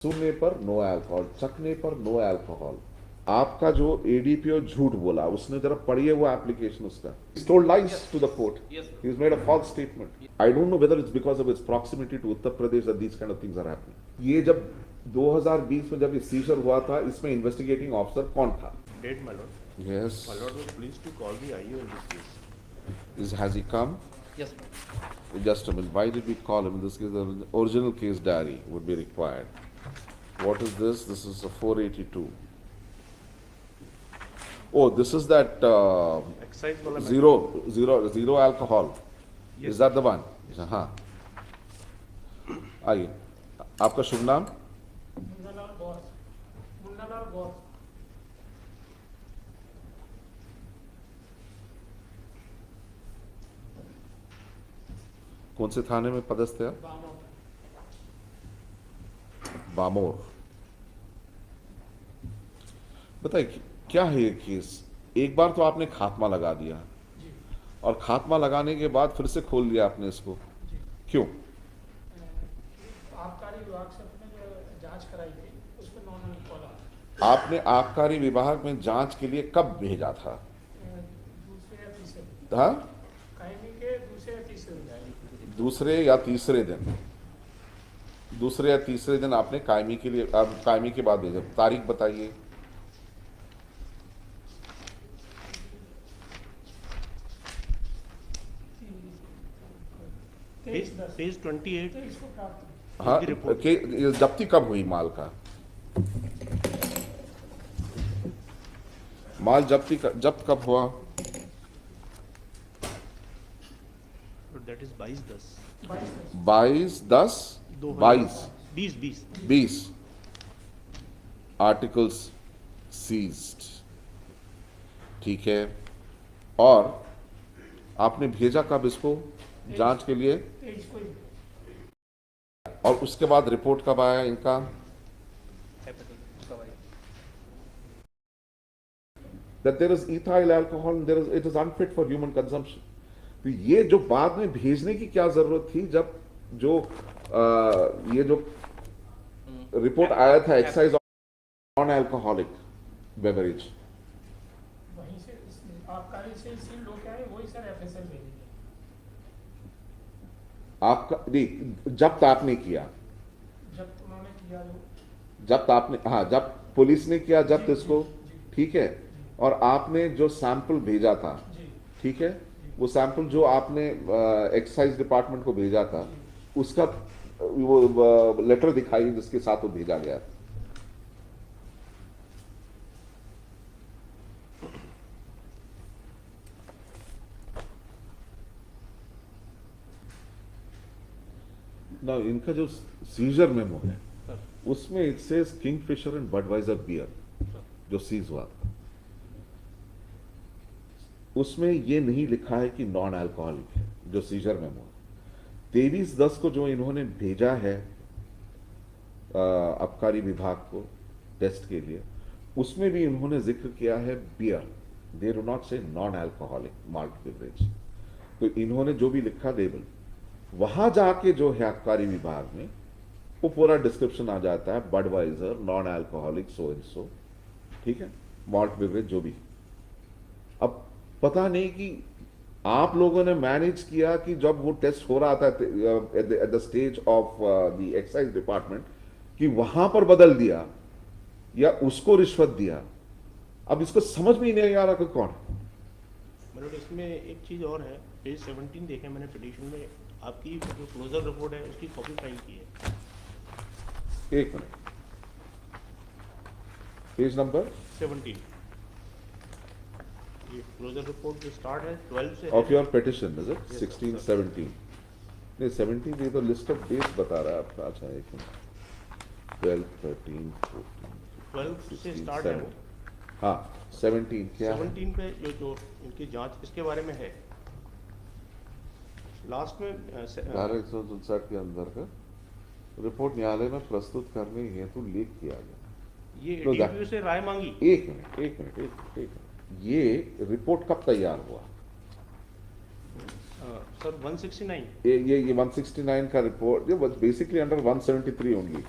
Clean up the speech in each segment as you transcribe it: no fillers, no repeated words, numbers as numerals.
सुनने पर no alcohol, चखने पर नो अल्कोहल। आपका जो एडीपीओ झूठ बोला, उसने जरा पढ़िए वो एप्लीकेशन उसका। He's told lies to the court. He's made a false statement. I don't know whether it's because of its proximity to Uttar Pradesh that these kind of things are happening. ये जब 2020 में जब ये scissor हुआ था, इसमें investigating officer कौन था? Did, my lord. Yes. My lord was pleased to call the IU in this case. Has he come? Yes, Just a minute. Why did we call him? In this case, the original case diary would be required. What is this? This is a 482. Oh, this is that Excise wala zero alcohol. Yes. Is that the one? हाँ. आइए. आपका शुभ नाम? मुन्नालाल गौस, मुन्नालाल गौस। कौन से थाने में पदस्थ है? बामोद। बामोर। बताइए क्या है ये केस? एक बार तो आपने खात्मा लगा दिया जी और खात्मा लगाने के बाद फिर से खोल लिया आपने इसको, जी। क्यों? आबकारी विभाग से अपने जो जांच कराई थी उस पर नॉन अल्कोहल आपने आबकारी विभाग में जांच के लिए कब भेजा था? दूसरे या तीसरे दिन, हाँ, कायमी के दूसरे या तीसरे दिन। दूसरे या तीसरे दिन, दूसरे या तीसरे दिन आपने कायमी के लिए, कायमी के बाद भेजा। तारीख बताइए। Page 28. इसको प्राप्त हाँ, की रिपोर्ट। कि ये जब्ती कब हुई माल का? माल जब्त कब हुआ? That is 22/10. 22 22/10 22 20 20 आर्टिकल्स सीज्ड, ठीक है। और आपने भेजा कब इसको जांच के लिए? 23 को ही। और उसके बाद रिपोर्ट कब आया इनका? That there is ethyl alcohol and it is unfit for human consumption. तो ये जो बाद में भेजने की क्या जरूरत थी, जब जो ये जो रिपोर्ट आया था एक्साइज नॉन अल्कोहलिक बेवरेज, वहीं से आबकारी से सील होके आए, वही सर एफएसएल भेजेंगे। आपका नहीं, जब्त आपने किया, जब उन्होंने किया जो जब्त आपने, हाँ, जब पुलिस ने किया जब्त जी, इसको, जी, ठीक है। और आपने जो सैंपल भेजा था, जी ठीक है, वो सैंपल जो आपने एक्साइज डिपार्टमेंट को भेजा था, उसका वो लेटर दिखाई जिसके साथ वो भेजा गया। ना इनका जो सीजर मेमो है उसमें it says Kingfisher and Budweiser beer जो सीज हुआ था, उसमें ये नहीं लिखा है कि नॉन अल्कोहलिक है, जो सीजर मेमो है। 23/10 को जो इन्होंने भेजा है आबकारी विभाग को टेस्ट के लिए, उसमें भी इन्होंने जिक्र किया है बियर, दे डू नॉट से नॉन अल्कोहलिक माल्ट बेवरेज। तो इन्होंने जो भी लिखा लेबल, वहां जाके जो है आबकारी विभाग में वो पूरा डिस्क्रिप्शन आ जाता है, Budweiser non alcoholic so and so, ठीक है, माल्ट बेवरेज जो भी। अब पता नहीं कि आप लोगों ने मैनेज किया कि जब वो टेस्ट हो रहा था at the stage of the excise department, कि वहां पर बदल दिया या उसको रिश्वत दिया। अब इसको समझ में ही नहीं आ रहा कि कौन है। मतलब इसमें एक चीज़ और है, पेज 17 देखे मैंने पिटीशन में, आपकी जो क्लोजर रिपोर्ट है उसकी कॉपी फाइल की है। एक मिनट, पेज नंबर 17, ये क्लोजर रिपोर्ट जो स्टार्ट है 12 से of your petition is it 16 17? नहीं 17 ये तो लिस्ट ऑफ डेट्स बता रहा है आपका। अच्छा एक मिनट, 12 13 14 12 से 16 स्टार्ट है वो। 17, हाँ 17 क्या है? 17 पे जो इनकी जांच इसके बारे में है, लास्ट में धारा 159 के अंदर का रिपोर्ट न्यायालय में प्रस्तुत करने हेतु लेख किया गया। ये लो एडीपीओ से राय मांगी। एक मिनट एक मिनट एक मिनट एक मिनट, ये रिपोर्ट कब तैयार हुआ? सर 169। ये 169 का रिपोर्ट, ये बेसिकली अंडर 173 होंगी।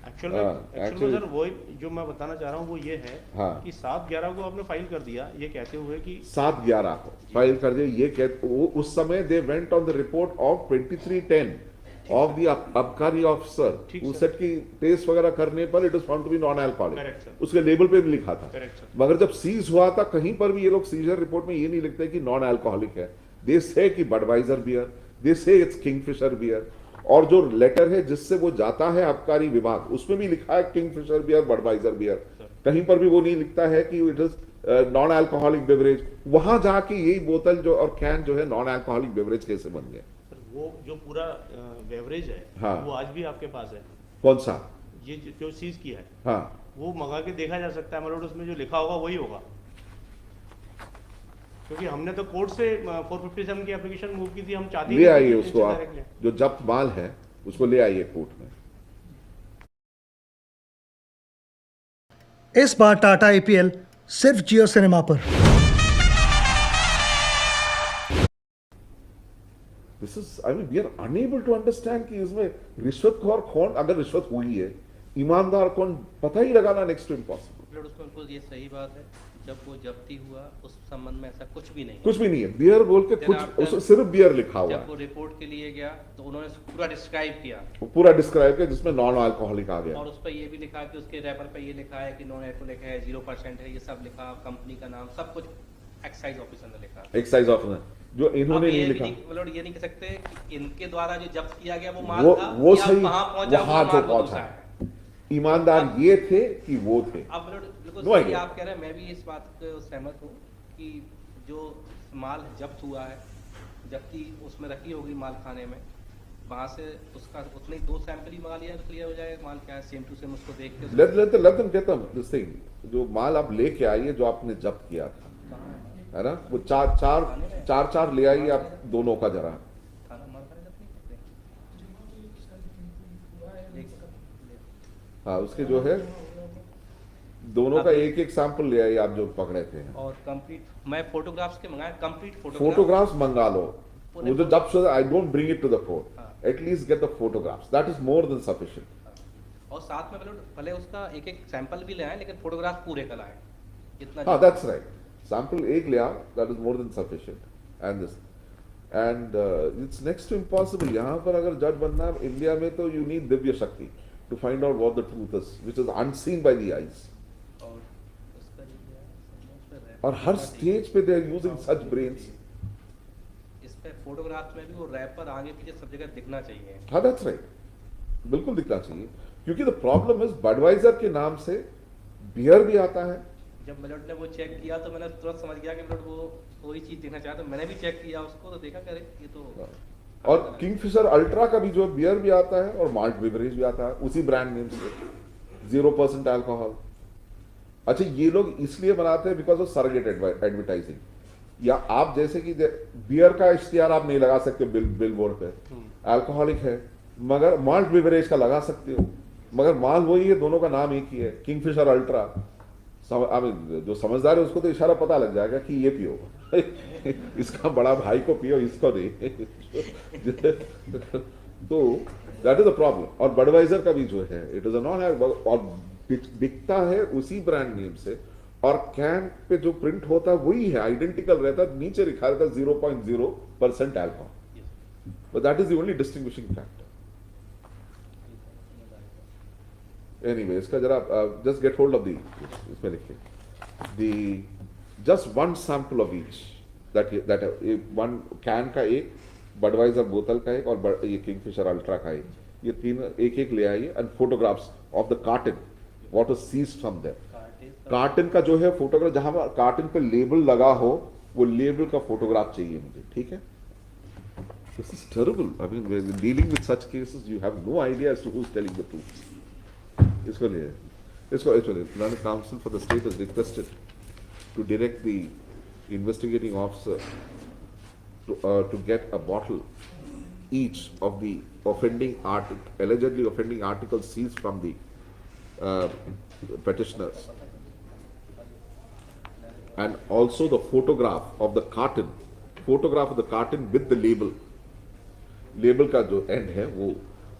एक्चुअल में actually- सर वो जो मैं बताना चाह रहा हूँ वो ये है हाँ। कि 7/11 को आपने फाइल कर दिया ये कहते हुए कि 7/11 को फाइल कर दिया, ये कह वो उस समय they went on the report of 2310 of the अबकारी ऑफिसर ठीक वो सर। सेट की टेस्ट वगैरह करने पर it is found to be non Correct, अल्कोहलिक, sir. उसके लेबल पे भी लिखा था। Correct sir. मगर जब सीज हुआ था कहीं पर भी ये लोग सीजर रिपोर्ट में ये नहीं लिखते कि नॉन अल्कोहलिक है, दे से कि बडवाइजर बियर, दे से इट्स किंगफिशर बियर, और जो लेटर है जिससे वो जाता है आबकारी विभाग उसमें भी लिखा है किंगफिशर बियर, बडवाइजर बियर, कहीं पर भी वो नहीं लिखता है कि it is non alcoholic beverage. वहां जाके यही बोतल जो और कैन जो है नॉन अल्कोहलिक बेवरेज कैसे बन गए? सर वो जो पूरा बेवरेज है हाँ। वो आज भी आपके पास है, कौन सा? ये जो सीज किया है हाँ, वो मंगा के देखा जा सकता है, मतलब उसमें जो लिखा होगा वही होगा, क्योंकि हमने तो कोर्ट से 457 की एप्लीकेशन मूव की थी, हम चाहते ही ले नहीं थे आइए कि उसको, इनसे आप direct लें। जो जब्त माल है उसको ले आइए कोर्ट में। इस बार टाटा आईपीएल सिर्फ जियो सिनेमा पर। This is I mean we are unable to understand कि इसमें रिश्वतखोर कौन, अगर रिश्वत हुई है, ईमानदार कौन, पता ही लगाना नेक्स्ट टू इम्पॉसिबल। उसमें उनको ये सही बात है, जब वो जब्ती हुआ उस संबंध में ऐसा कुछ भी नहीं। कुछ भी नहीं है, बियर बोल के Then कुछ after- उसमें सिर्फ बियर लिखा हुआ जब है, वो रिपोर्ट के लिए गया तो उन्होंने पूरा डिस्क्राइब किया वो पूरा डिस्क्राइब किया जिसमें नॉन अल्कोहलिक आ गया। और उस पर ये भी लिखा कि उसके रैपर पे ये लिखा है कि नॉन एल्कोहलिक है, 0% है, ये सब लिखा, कंपनी का नाम सब कुछ एक्साइज ऑफिसर ने लिखा। एक्साइज ऑफिसर जो इन्होंने अब ये नहीं भी लिखा, मतलब ये नहीं कह सकते कि इनके द्वारा जो जब्त किया गया वो माल वो था वो कि अब सही वहां पहुंचा वहां वो जो माल वो पहुंचा दूसरा है। ईमानदार ये थे कि वो थे। अब बिल्कुल No सही idea. आप कह रहे हैं, मैं भी इस बात को सहमत हूँ कि जो माल जब्त हुआ है, जबकि उसमें रखी होगी माल खाने में, वहाँ से उसका उतने 2 सैंपल ही मंगा लिया तो क्लियर हो जाएगा माल क्या है, सेम टू सेम उसको देख के let them get them this thing, जो माल आप लेके आइए जो आपने जब्त किया था, है ना, वो चार ले आइए आप दोनों का जरा। खाना माल खाने जब्त नहीं करते। हाँ, उसके जो है दोनों का एक एक सैंपल ले आइए आप जो पकड़े थे। और कंप्लीट मैं फोटोग्राफ्स के मंगाए, कंप्लीट फोटोग्राफ्स मंगा लो, वो जो जब से I don't bring it to the court, हाँ। At least get the photographs, that is more than sufficient. और साथ में भले उसका एक एक सैंपल भी ले आए लेकिन फोटोग्राफ पूरे का लाए, इतना हाँ, दैट्स राइट, सैंपल एक ले आओ, that is more than sufficient. And this and it's next to impossible. यहाँ पर अगर जज बनना है इंडिया में तो यू नीड दिव्य शक्ति to find out what the truth is which is unseen by the eyes. और उसका जो है और हर स्टेज पे they are using such brains. इस पे फोटोग्राफ्स में भी वो रैपर आगे पीछे सब जगह दिखना चाहिए। हाँ, दैट्स राइट, बिल्कुल दिखना चाहिए, क्योंकि द प्रॉब्लम इज बडवाइजर के नाम से बियर भी आता है। जब मिलोट ने वो चेक किया तो मैंने तुरंत समझ गया कि मिलोट वो वही चीज देखना चाहता, तो मैंने भी चेक किया उसको तो देखा करे ये तो। और किंगफिशर अल्ट्रा का भी जो बियर भी आता है और माल्ट बेवरेज भी आता है उसी ब्रांड नेम से, 0% अल्कोहल। अच्छा, ये लोग इसलिए बनाते हैं बिकॉज ऑफ सरोगेट एडवर्टाइजिंग, या आप जैसे कि बियर का इश्तिहार आप नहीं लगा सकते बिल बोर्ड पे, अल्कोहलिक है, मगर माल्ट बेवरेज का लगा सकते हो, मगर माल वही है, दोनों का नाम एक ही है, किंगफिशर अल्ट्रा। जो समझदार है उसको तो इशारा पता लग जाएगा कि ये पियो इसका बड़ा भाई को पियो, इसको नहीं तो दैट इज द प्रॉब्लम। और बडवाइजर का भी जो है इट इज अ नॉन, और बिकता है उसी ब्रांड नेम से, और कैन पे जो प्रिंट होता है वही है, आइडेंटिकल रहता है, नीचे लिखा रहता है 0.0% alcohol, but that is the only distinguishing factor. Anyway, इसका जरा just get hold of the, इसमें लिखिए the just 1 sample of each, that 1 can का एक, बडवाइजर बोतल का एक, और ये किंगफिशर अल्ट्रा का एक, ये 3 एक ले आइए, and photographs of the carton what was seized from there. Carton का जो है फोटोग्राफ, जहां पर कार्टन पे लेबल लगा हो वो लेबल का फोटोग्राफ चाहिए मुझे, ठीक है? This is terrible, I mean dealing with such cases you have no idea as to who is telling the truth. इसको लिए, इसको actually learned counsel for the state is requested to direct the investigating officer to get a bottle each of the allegedly offending articles seized from the petitioners, and also the photograph of the carton with the label का जो end है वो,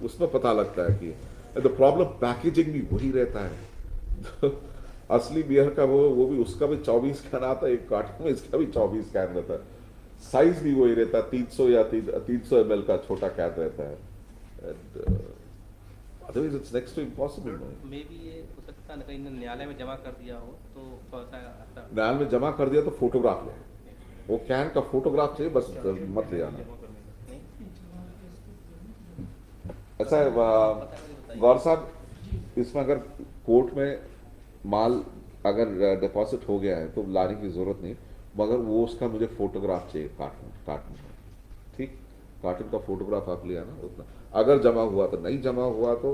उसमें पता लगता है कि the problem packaging भी वही रहता है। असली बियर का वो भी उसका भी 24 कैन आता है एक कार्टन में, इसका भी 24 कैन रहता है, साइज भी वही रहता है, 300 या 300 ml का छोटा कैन रहता है। And otherwise it's next to impossible. Maybe ये हो सकता है कहीं न्यायालय में जमा कर दिया हो तो थोड़ा सा ऐसा न्यायालय में जमा कर दिया तो फोटोग्राफ ले, वो कैन का फोटोग्राफ चाहिए, बस मत ले आना। ऐसा है गौर साहब, इसमें अगर कोर्ट में माल अगर डिपॉजिट हो गया है तो लाने की जरूरत नहीं, मगर वो उसका मुझे फोटोग्राफ चाहिए कार्टन में, ठीक, कार्टन का फोटोग्राफ आप ले आना उतना। अगर जमा हुआ तो, नहीं जमा हुआ तो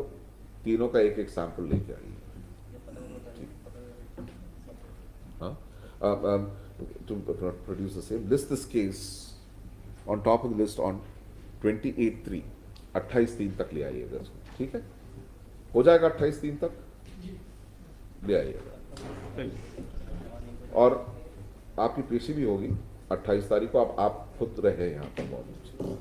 तीनों का एक एक सैंपल लेके आइए। To produce the same, list this case on top of the list on 28/3, 28/3 तक ले आइएगा इसको, ठीक है, हो जाएगा 28/3 तक ले आइएगा। और आपकी पेशी भी होगी 28 तारीख को, आप खुद रहे यहाँ पर मौजूद।